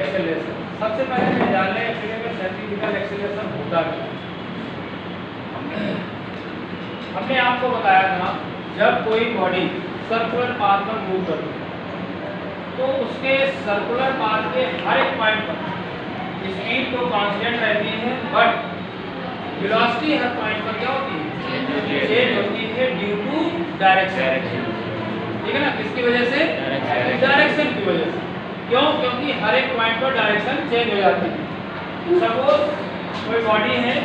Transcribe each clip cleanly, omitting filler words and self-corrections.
Acceleration. सबसे पहले मैं जान लें एक्चुअली में सेंट्रीफ्यूगल एक्सेलरेशन होता क्या है। हमने आपको बताया था जब कोई बॉडी सर्कुलर पाथ पर मूव करती है तो उसके सर्कुलर पाथ के हर एक पॉइंट पर स्पीड तो कांस्टेंट रहती है, बट वेलोसिटी हर पॉइंट पर क्या होती है, चेंज होती है ड्यू टू डायरेक्शन। ठीक है ना, किसकी वजह से, डायरेक्शन की वजह से। क्यों? क्योंकि हर एक पॉइंट पर डायरेक्शन चेंज हो जाती है। सपोज कोई बॉडी है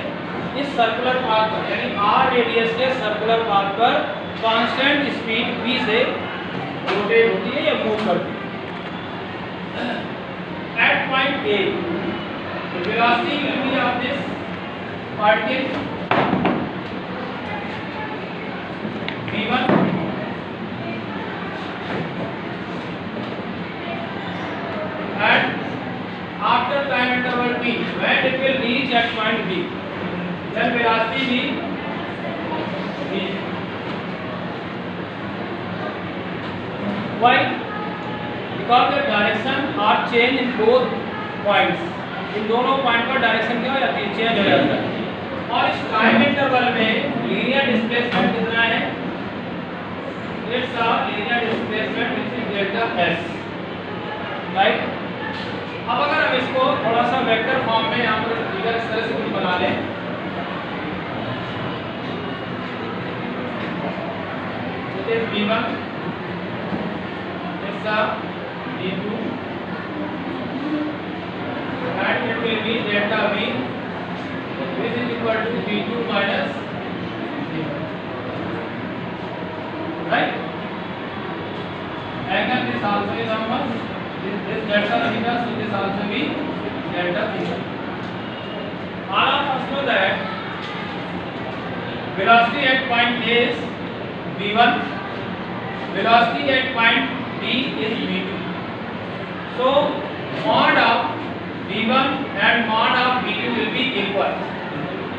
इस सर्कुलर पाथ पर यानी r रेडियस के सर्कुलर पाथ पर कांस्टेंट स्पीड v से रोटेट होती है या मूव करती है। At point A the velocity will be of this particle v1 and after time interval t when it will reach at point B then velocity v. Why? Because the direction are change in both points. इन दोनों point पर direction क्या हो जाती है, change हो जाता है। और इस टाइम इंटरवल में लीनियर डिस्प्लेसमेंट कितना है, it's a linear displacement which is delta s, right. अब अगर हम इसको थोड़ा सा वेक्टर फॉर्म में यहां पर फिगर इस तरह से कुछ बना लें, it is v1 it's a v2 and it will be delta v which is equal to v2 minus v1, right? Angle this also is normal, this delta theta, so this also be delta theta. All of us know that velocity at point A is v1, velocity at point B is v2, so mod of v1 and mod of v2 will be equal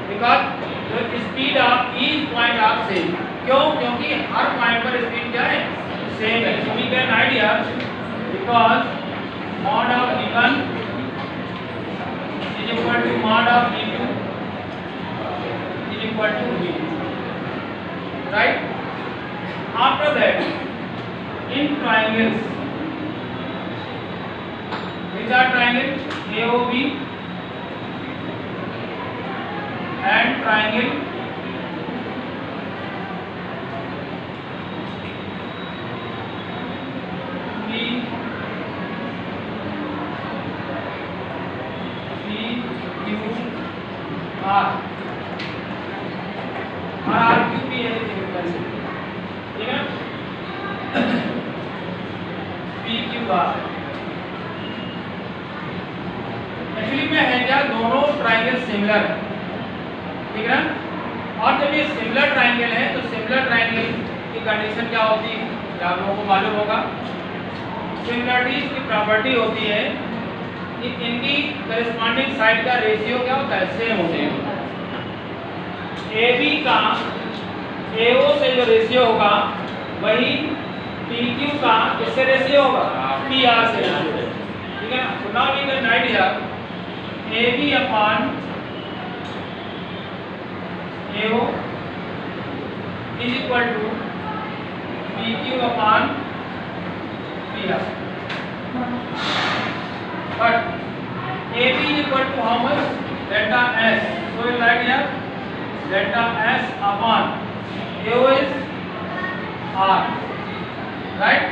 because the speed of each point are same. क्यों? क्योंकि हर point पर speed क्या है, same है। So we get idea because mod of v1 is equal to mod of v2 is equal to v2, right? After that in triangles, which are triangle AOB and triangle PQR और RQP ठीक है, PQR actually में है क्या, दोनों triangle similar है, ठीक है ना। और जब ये सिमिलर ट्रायंगल है तो सिमिलर ट्रायंगल की कंडीशन क्या होती है, क्या आप लोगों को मालूम होगा। सिमिलरिटीज की प्रॉपर्टी होती है कि इनकी करेस्पॉन्डिंग साइड का रेशियो क्या होता है, सेम होता है। AB का AO से जो रेशियो होगा वही PQ का किससे रेशियो होगा, PR से रेशियो, ठीक है ना। तो now we can idea AB upon AO is equal to PQ upon PR. But AB is equal to how much? Delta S. So we write here delta S upon AO is R, right?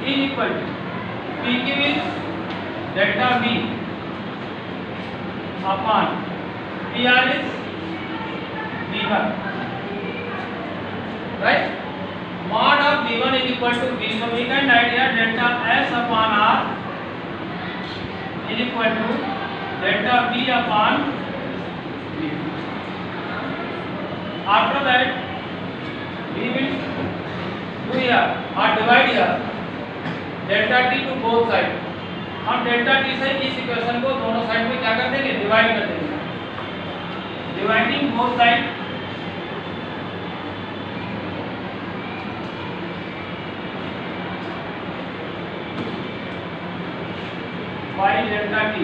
Is equal to PQ is delta V upon PR is V1, right? Mod of V1 is equal to V, so we can write here delta S upon R is equal to delta V upon V. After that we will do here or divide here delta T to both sides. हम delta T से इस equation को दोनों side में क्या कर देंगे, divide कर देंगे। Dividing both side by delta t.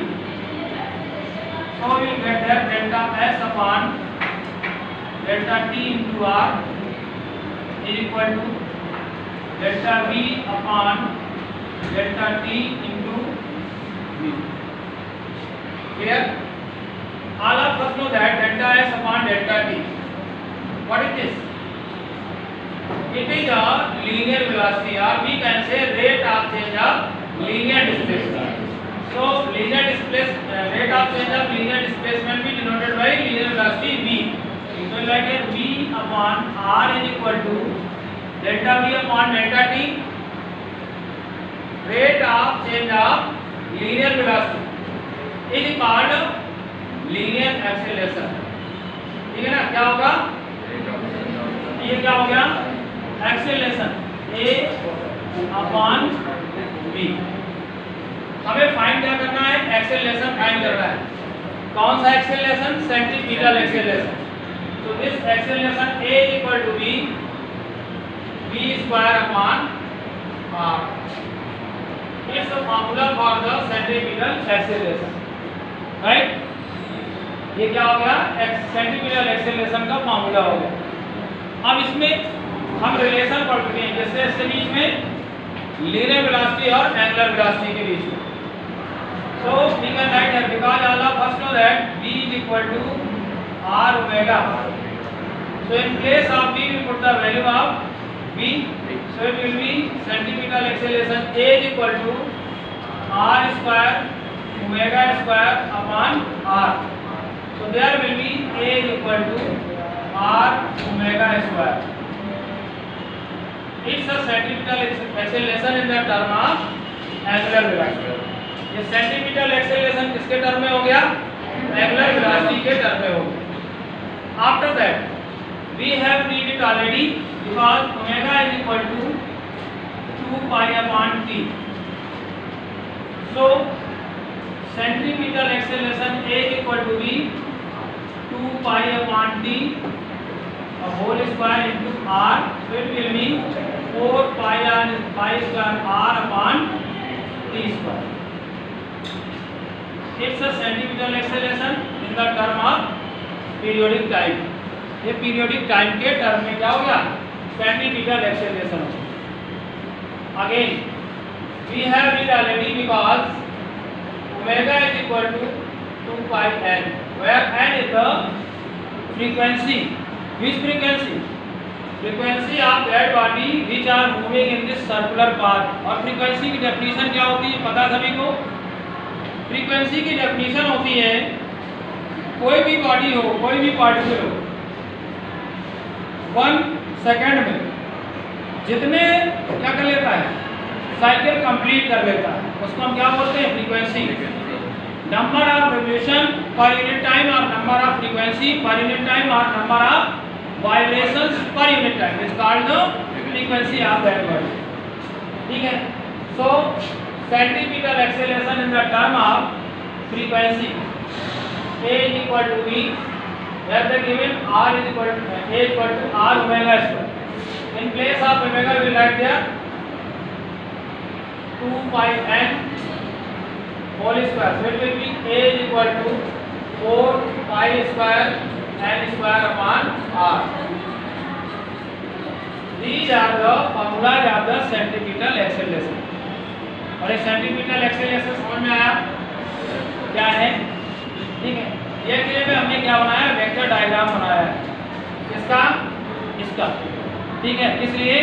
So we will get that delta S upon delta t into r is equal to delta v upon delta t into v. Clear? All of us know that delta S upon delta t. What is this? It is a linear velocity, or we can say rate of change of linear displacement. So linear rate of change of linear displacement be denoted by linear velocity v. So like here v upon r is equal to delta v upon delta t, rate of change of linear velocity is called linear acceleration. ठीक है ना? क्या होगा? ये क्या हो गया? Acceleration a upon b. हमें फाइंड क्या करना है? एक्सेलरेशन फाइंड करना है. कौन सा acceleration? Centripetal acceleration. So this acceleration a equal to v square upon r. It's the formula for the centripetal acceleration, right? ये क्या हो गया? सेंट्रीपिटल एक्सेलरेशन का फॉर्मूला हो गया. अब इसमें हम रिलेशन पढ़ चुके हैं, जैसे इसके बीच में लीनियर वेलोसिटी और एंगुलर वेलोसिटी के बीच में. So we can write here because all of us know that v is equal to r omega. So in place of v we put the value of v. So it will be centripetal acceleration a is equal to r square omega square upon r. So there will be a is equal to r omega square. It's a centripetal acceleration in the term of angular velocity. ये centripetal acceleration किसके term में हो गया? Angular velocity के term में हो गया. After that, we have read it already because omega is equal to 2 pi upon t. So centripetal acceleration a is equal to be 2 pi upon t a whole square into r. So it will be 4 pi square r upon t square. It's a centripetal acceleration in the term of periodic time. ये periodic time के term में क्या हो गया? Centripetal acceleration. Again, we have read already because omega is equal to 2 pi n, where n is the frequency. Which frequency? Frequency of that body which are moving in this circular path. और frequency की definition क्या होती है? पता सभी को? Frequency की definition होती है कोई भी बॉडी हो, कोई भी पार्टिकल हो, 1 सेकेंड में जितने क्या कर लेता है? साइकिल कंप्लीट कर लेता है, उसको हम क्या बोलते हैं? फ्रीक्वेंसी. नंबर ऑफ रिवोल्यूशन पर यूनिट टाइम और नंबर ऑफ फ्रीक्वेंसी पर यूनिट टाइम और नंबर ऑफ वाइब्रेशंस पर unit time is called the frequency of that body. ठीक है? सो centripetal acceleration in the term of frequency a is equal to v, where the given r is equal to a equal to r omega square. In place of omega we will write there 2 pi n whole square. So it will be a is equal to 4 pi square n square upon r. These are the formulas of the centripetal acceleration. और एक centripetal acceleration समझ में आया क्या है? ठीक है. ये के लिए हमने क्या बनाया? वेक्टर डायग्राम बनाया है. किसका? इसका. ठीक है. इसलिए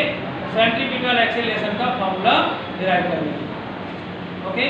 सेंट्रीपिटल एक्सेलरेशन का फॉर्मूला डिराइव करने. ओके.